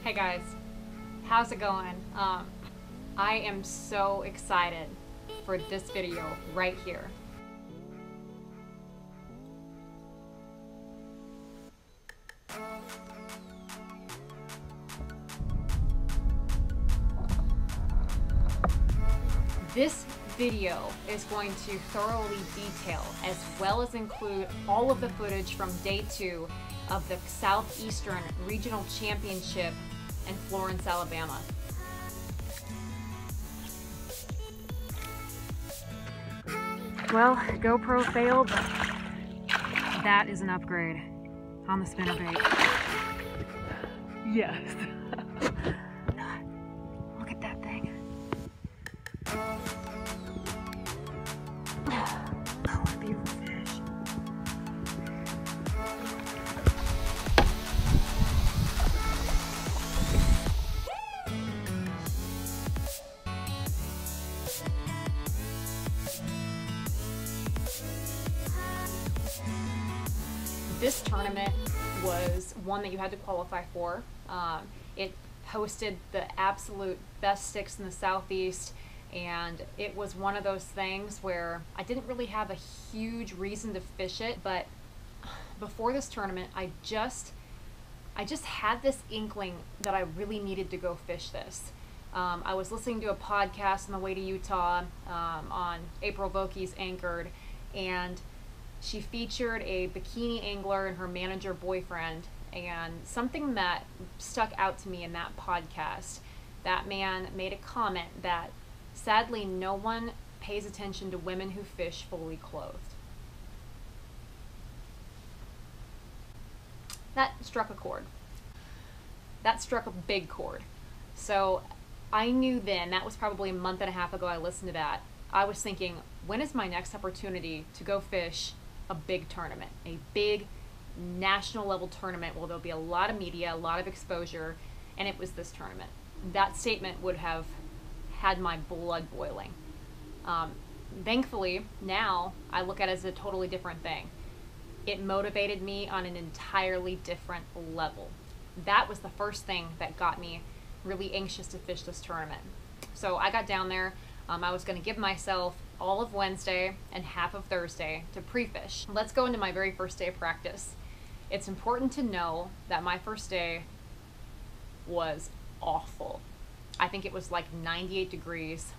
Hey guys, how's it going? I am so excited for this video right here. This video is going to thoroughly detail as well as include all of the footage from day 2 of the Southeastern Regional Championship in Florence, Alabama. Well, GoPro failed, but that is an upgrade on the spinnerbait. Yes. Look at that thing. Oh, what a beautiful fish. This tournament was one that you had to qualify for. It hosted the absolute best sticks in the Southeast, and it was one of those things where I didn't really have a huge reason to fish it, but before this tournament I just had this inkling that I really needed to go fish this. I was listening to a podcast on the way to Utah on April Vokey's Anchored, and she featured a bikini angler and her manager boyfriend, and something that stuck out to me in that podcast, that man made a comment that sadly no one pays attention to women who fish fully clothed. That struck a chord. That struck a big chord. So I knew then, that was probably a month and a half ago I listened to that, I was thinking, when is my next opportunity to go fish a big tournament, a big national level tournament where there'll be a lot of media, a lot of exposure, and it was this tournament. That statement would have had my blood boiling. Thankfully, now I look at it as a totally different thing. It motivated me on an entirely different level. That was the first thing that got me really anxious to fish this tournament. So I got down there. I was going to give myself all of Wednesday and half of Thursday to pre-fish. Let's go into my very first day of practice. It's important to know that my first day was awful. I think it was like 98 degrees.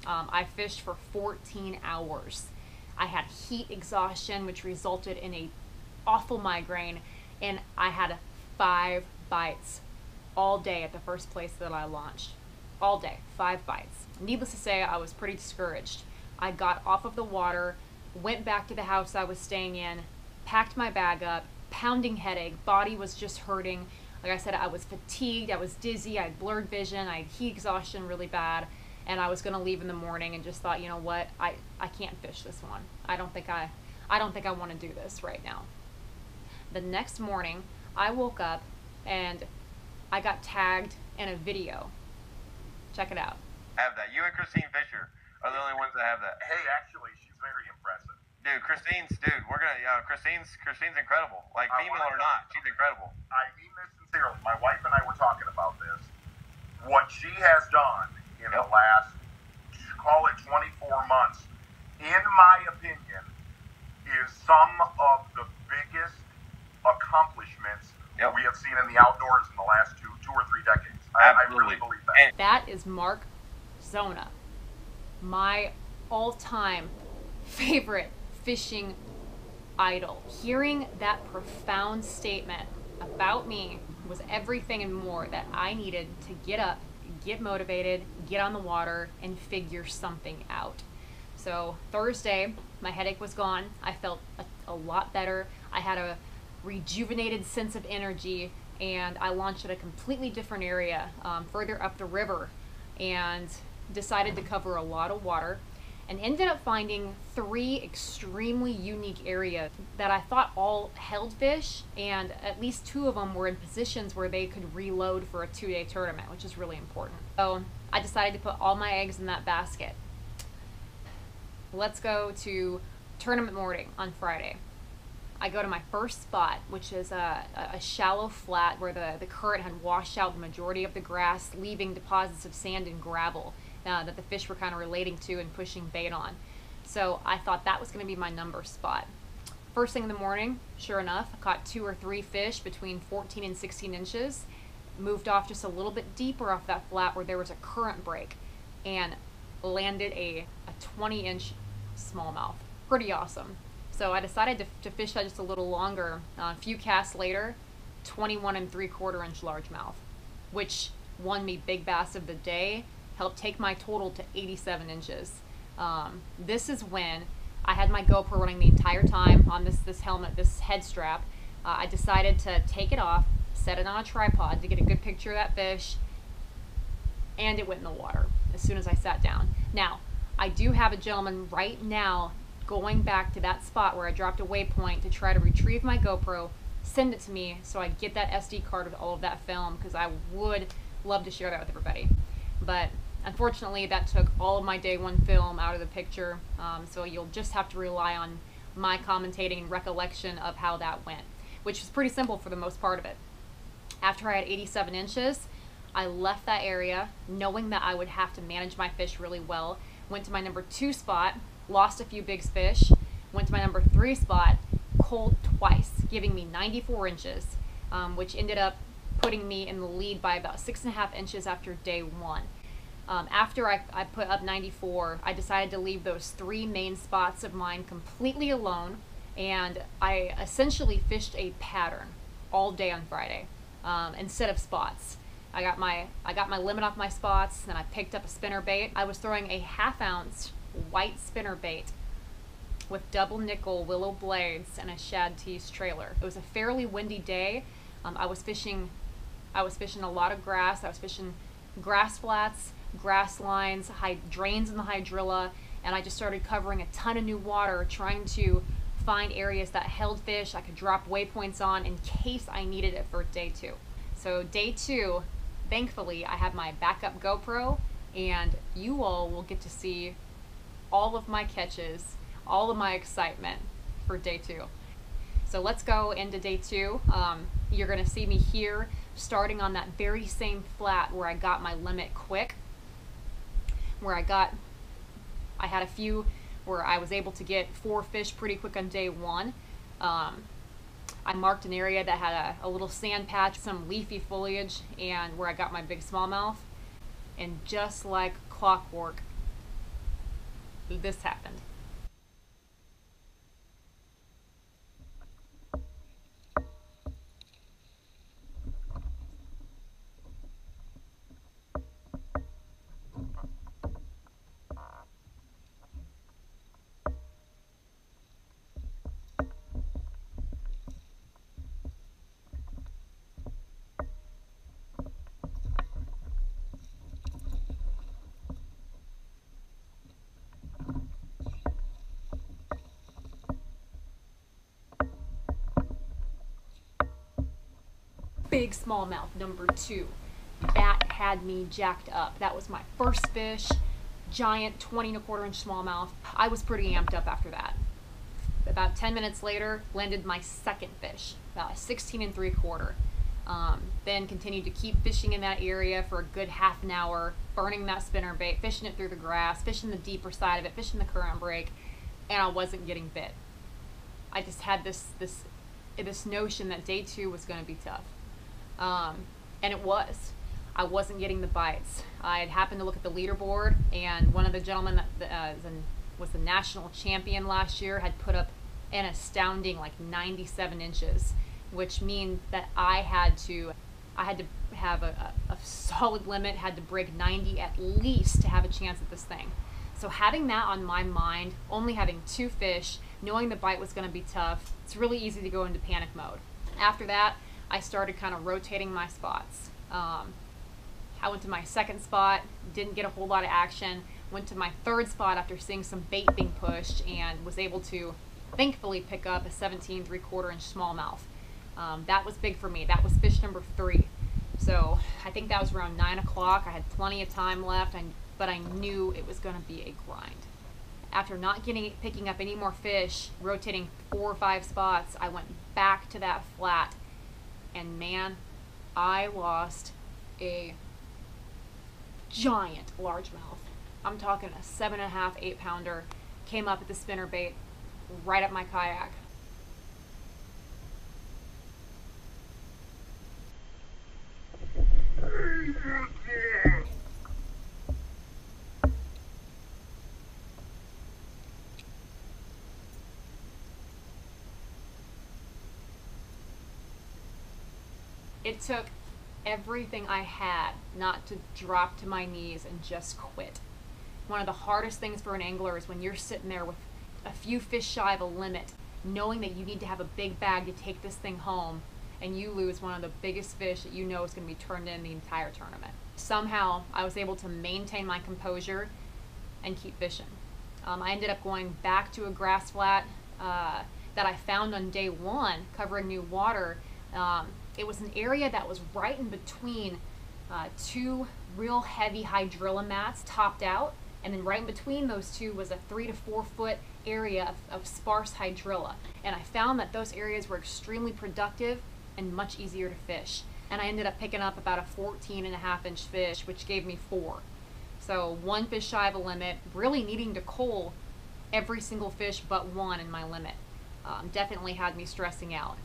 I fished for 14 hours. I had heat exhaustion, which resulted in a awful migraine, and I had 5 bites all day at the first place that I launched. All day, 5 bites. Needless to say, I was pretty discouraged. I got off of the water, went back to the house I was staying in, packed my bag up, pounding headache, body was just hurting. Like I said, I was fatigued, I was dizzy, I had blurred vision, I had heat exhaustion really bad, and I was gonna leave in the morning and just thought, you know what, I can't fish this one. I don't think I wanna do this right now. The next morning, I woke up and I got tagged in a video. Check it out. Have that. You and Christine Fisher are the only ones that have that. Hey, actually, she's very impressive. Dude, we're gonna, Christine's incredible. Like, female or not, she's incredible. I mean this sincerely. My wife and I were talking about this. What she has done in the last, call it 24 months, in my opinion, is some of the biggest accomplishments we have seen in the outdoors in the last two or three decades. I really believe that. That is Mark Zona, my all-time favorite fishing idol. Hearing that profound statement about me was everything and more that I needed to get up, get motivated, get on the water, and figure something out. So Thursday, my headache was gone. I felt a lot better. I had a rejuvenated sense of energy, and I launched at a completely different area, further up the river, and decided to cover a lot of water, and ended up finding 3 extremely unique areas that I thought all held fish, and at least 2 of them were in positions where they could reload for a 2-day tournament, which is really important. So I decided to put all my eggs in that basket. Let's go to tournament morning on Friday. I go to my first spot, which is a shallow flat where the current had washed out the majority of the grass, leaving deposits of sand and gravel that the fish were kind of relating to and pushing bait on. So I thought that was going to be my number spot. First thing in the morning, sure enough, I caught 2 or 3 fish between 14 and 16 inches, moved off just a little bit deeper off that flat where there was a current break, and landed a 20-inch smallmouth. Pretty awesome. So I decided to fish that just a little longer. A few casts later, 21 3/4 inch largemouth, which won me Big Bass of the day, helped take my total to 87 inches. This is when I had my GoPro running the entire time on this helmet, this head strap. I decided to take it off, set it on a tripod to get a good picture of that fish, and it went in the water as soon as I sat down. Now, I do have a gentleman right now going back to that spot where I dropped a waypoint to try to retrieve my GoPro, send it to me so I get that SD card with all of that film, because I would love to share that with everybody. But unfortunately, that took all of my day one film out of the picture, so you'll just have to rely on my commentating and recollection of how that went, which was pretty simple for the most part of it. After I had 87 inches, I left that area knowing that I would have to manage my fish really well. Went to my number 2 spot, lost a few big fish. Went to my number 3 spot, cold twice, giving me 94 inches, which ended up putting me in the lead by about 6.5 inches after day 1. After I put up 94, I decided to leave those 3 main spots of mine completely alone, and I essentially fished a pattern all day on Friday instead of spots. I got my limit off my spots, then I picked up a spinner bait. I was throwing a 1/2 ounce white spinner bait with double nickel willow blades and a shad tease trailer. It was a fairly windy day. I was fishing a lot of grass. I was fishing grass flats, grass lines, drains in the hydrilla, and I just started covering a ton of new water, trying to find areas that held fish I could drop waypoints on in case I needed it for day 2. So day 2, thankfully, I have my backup GoPro, and you all will get to see all of my catches, all of my excitement for day 2. So let's go into day 2. You're gonna see me here, starting on that very same flat where I got my limit quick, where I had a few where I was able to get 4 fish pretty quick on day 1. I marked an area that had a little sand patch, some leafy foliage, and where I got my big smallmouth. And just like clockwork, this happened. Big smallmouth number 2. That had me jacked up. That was my first fish, giant 20 1/4 inch smallmouth. I was pretty amped up after that. About 10 minutes later, landed my second fish, about 16 3/4. Then continued to keep fishing in that area for a good half an hour, burning that spinner bait, fishing it through the grass, fishing the deeper side of it, fishing the current break, and I wasn't getting bit. I just had this notion that day 2 was going to be tough. And it was. I wasn't getting the bites. I had happened to look at the leaderboard, and one of the gentlemen that was the national champion last year had put up an astounding 97 inches, which means that I had to have a solid limit, had to break 90 at least to have a chance at this thing. So having that on my mind, only having 2 fish, knowing the bite was going to be tough, it's really easy to go into panic mode. After that, I started kind of rotating my spots. I went to my second spot, didn't get a whole lot of action, went to my third spot after seeing some bait being pushed, and was able to thankfully pick up a 17 3/4 inch smallmouth. That was big for me. That was fish number 3. So I think that was around 9 o'clock. I had plenty of time left, but I knew it was going to be a grind. After not picking up any more fish, rotating 4 or 5 spots, I went back to that flat, and man, I lost a giant largemouth. I'm talking a 7.5, 8 pounder, came up at the spinnerbait right up my kayak. It took everything I had not to drop to my knees and just quit. One of the hardest things for an angler is when you're sitting there with a few fish shy of a limit, knowing that you need to have a big bag to take this thing home, and you lose one of the biggest fish that you know is going to be turned in the entire tournament. Somehow I was able to maintain my composure and keep fishing. I ended up going back to a grass flat that I found on day 1, covering new water. It was an area that was right in between 2 real heavy hydrilla mats topped out, and then right in between those 2 was a 3 to 4 foot area of sparse hydrilla. And I found that those areas were extremely productive and much easier to fish. And I ended up picking up about a 14.5-inch fish, which gave me 4. So 1 fish shy of a limit, really needing to cull every single fish but 1 in my limit. Definitely had me stressing out.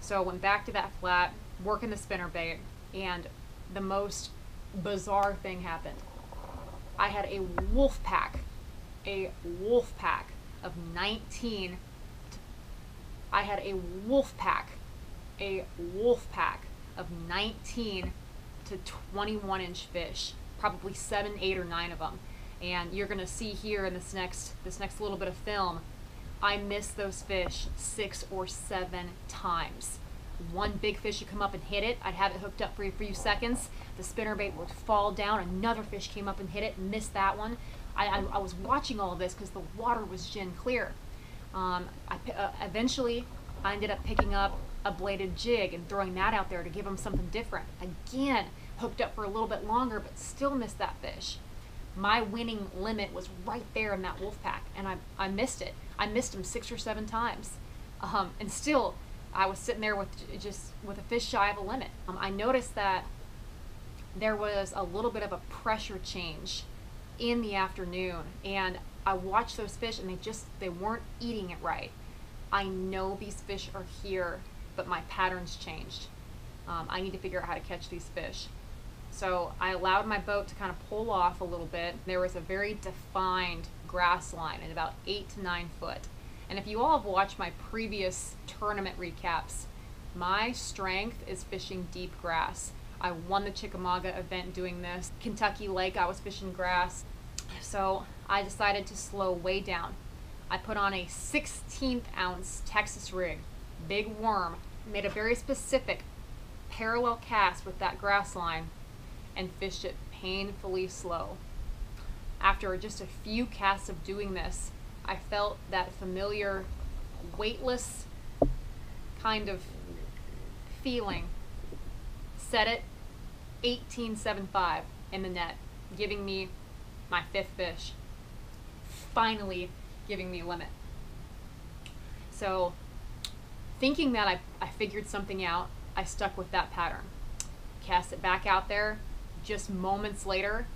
So I went back to that flat, working the spinnerbait, and the most bizarre thing happened. I had a wolf pack of 19. I had a wolf pack of 19 to 21-inch fish, probably 7, 8, or 9 of them. And you're gonna see here in this next little bit of film, I missed those fish 6 or 7 times. One big fish would come up and hit it. I'd have it hooked up for a few seconds. The spinnerbait would fall down. Another fish came up and hit it, missed that one. I was watching all of this because the water was gin clear. Eventually, I ended up picking up a bladed jig and throwing that out there to give them something different. Again, hooked up for a little bit longer, but still missed that fish. My winning limit was right there in that wolf pack, and I missed it. I missed him 6 or 7 times, and still I was sitting there with a fish shy of a limit. I noticed that there was a little bit of a pressure change in the afternoon, and I watched those fish, and they weren't eating it right. I know these fish are here, but my patterns changed. I need to figure out how to catch these fish. So I allowed my boat to kind of pull off a little bit. There was a very defined grass line at about 8 to 9 foot. And if you all have watched my previous tournament recaps, my strength is fishing deep grass. I won the Chickamauga event doing this. Kentucky Lake, I was fishing grass. So I decided to slow way down. I put on a 16th ounce Texas rig, big worm, made a very specific parallel cast with that grass line, and fished it painfully slow. After just a few casts of doing this, I felt that familiar weightless kind of feeling. Set it 18.75 in the net, giving me my 5th fish. Finally giving me a limit. So thinking that I figured something out, I stuck with that pattern. Cast it back out there. Just moments later,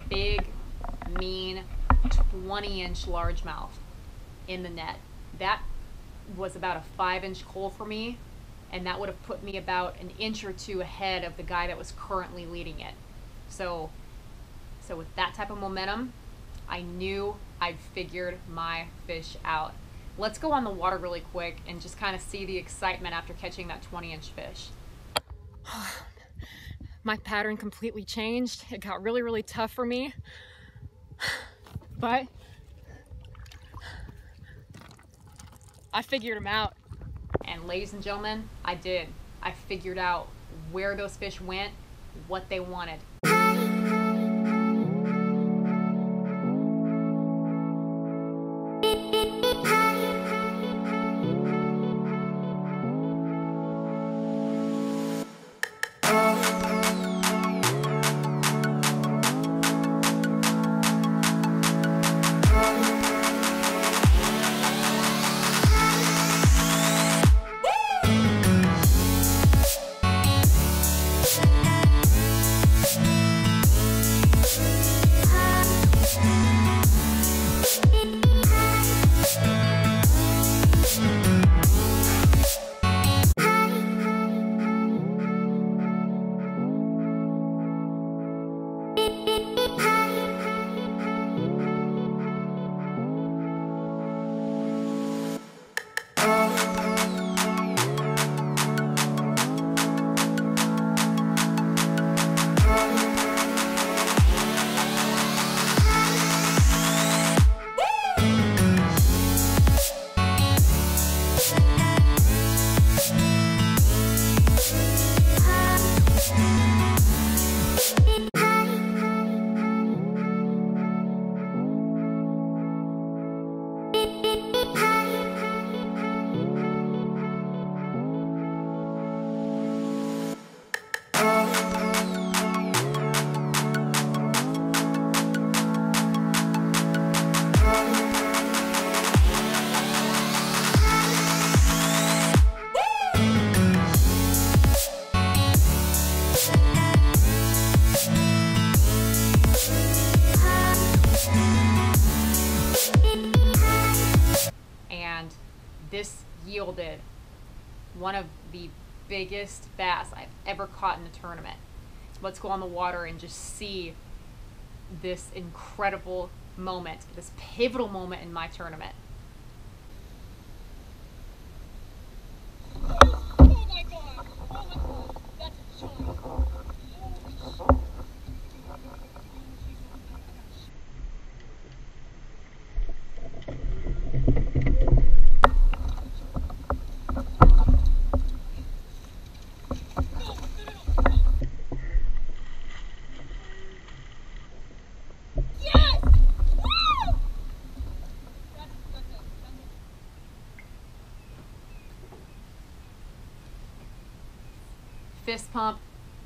big, mean, 20-inch largemouth in the net. That was about a 5-inch cull for me, and that would have put me about an inch or 2 ahead of the guy that was currently leading it. So with that type of momentum, I knew I'd figured my fish out. let's go on the water really quick and just kind of see the excitement after catching that 20-inch fish. My pattern completely changed. It got really, really tough for me, but I figured them out. And ladies and gentlemen, I did. I figured out where those fish went, what they wanted. This yielded one of the biggest bass I've ever caught in a tournament. Let's go on the water and just see this incredible moment, this pivotal moment in my tournament. Oh my God! Oh my God! That's a giant. Fist pump,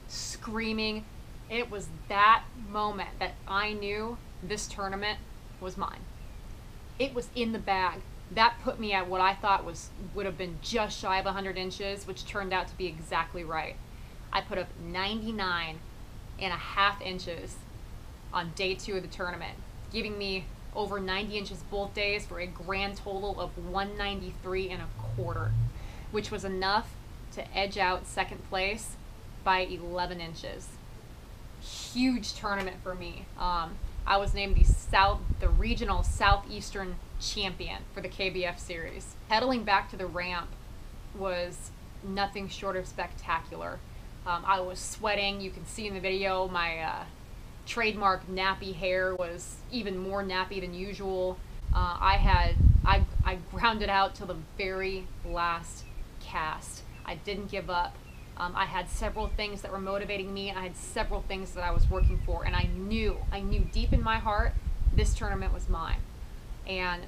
screaming. It was that moment that I knew this tournament was mine. It was in the bag. That put me at what I thought would have been just shy of 100 inches, which turned out to be exactly right. I put up 99.5 inches on day 2 of the tournament, giving me over 90 inches both days for a grand total of 193.25, which was enough to edge out second place by 11 inches. Huge tournament for me. I was named the regional southeastern champion for the KBF series. Pedaling back to the ramp was nothing short of spectacular. I was sweating. You can see in the video my trademark nappy hair was even more nappy than usual. I grounded out till the very last cast. I didn't give up. I had several things that were motivating me, and I had several things that I was working for, and I knew deep in my heart this tournament was mine. And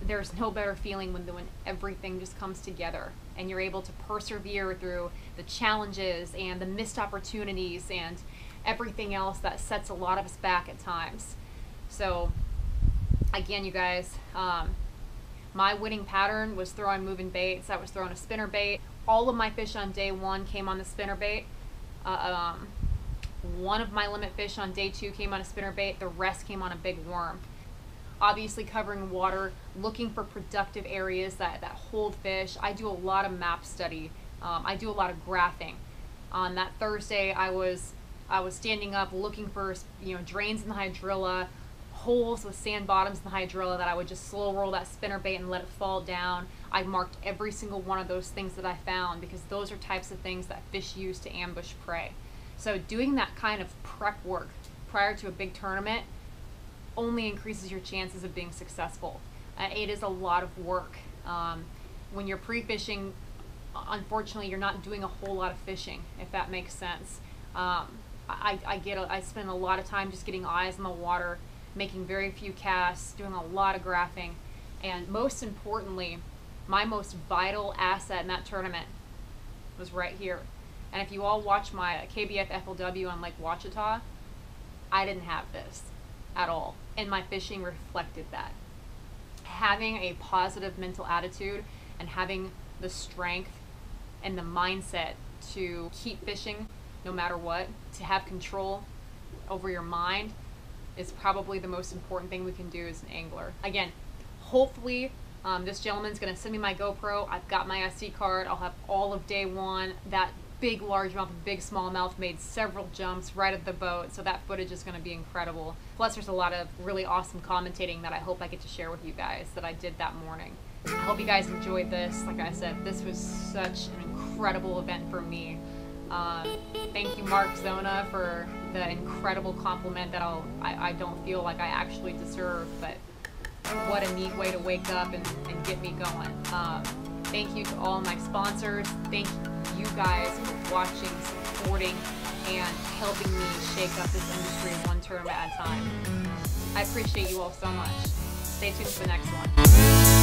there's no better feeling when everything just comes together and you're able to persevere through the challenges and the missed opportunities and everything else that sets a lot of us back at times. So again, you guys, my winning pattern was throwing moving baits. I was throwing a spinner bait. All of my fish on day 1 came on the spinner bait. One of my limit fish on day 2 came on a spinner bait. The rest came on a big worm. Obviously covering water, looking for productive areas that hold fish. I do a lot of map study. I do a lot of graphing. On that Thursday, I was standing up looking for drains in the hydrilla, holes with sand bottoms and hydrilla that I would just slow roll that spinner bait and let it fall down. I marked every single one of those things that I found, because those are types of things that fish use to ambush prey. So doing that kind of prep work prior to a big tournament only increases your chances of being successful. It is a lot of work. When you're pre-fishing, unfortunately, you're not doing a whole lot of fishing, if that makes sense. I spend a lot of time just getting eyes on the water, making very few casts, doing a lot of graphing, and most importantly, my most vital asset in that tournament was right here. And if you all watch my KBF FLW on Lake Ouachita, I didn't have this at all, and my fishing reflected that. Having a positive mental attitude and having the strength and the mindset to keep fishing no matter what, to have control over your mind, is probably the most important thing we can do as an angler. Again, hopefully this gentleman's gonna send me my GoPro. I've got my SD card. I'll have all of day one. That big largemouth and big smallmouth made several jumps right at the boat, so that footage is gonna be incredible. Plus there's a lot of really awesome commentating that I hope I get to share with you guys that I did that morning. I hope you guys enjoyed this. Like I said, this was such an incredible event for me. Thank you, Mark Zona, for the incredible compliment that I don't feel like I actually deserve, but what a neat way to wake up and get me going. Thank you to all my sponsors. Thank you guys for watching, supporting, and helping me shake up this industry one tournament at a time. I appreciate you all so much. Stay tuned for the next one.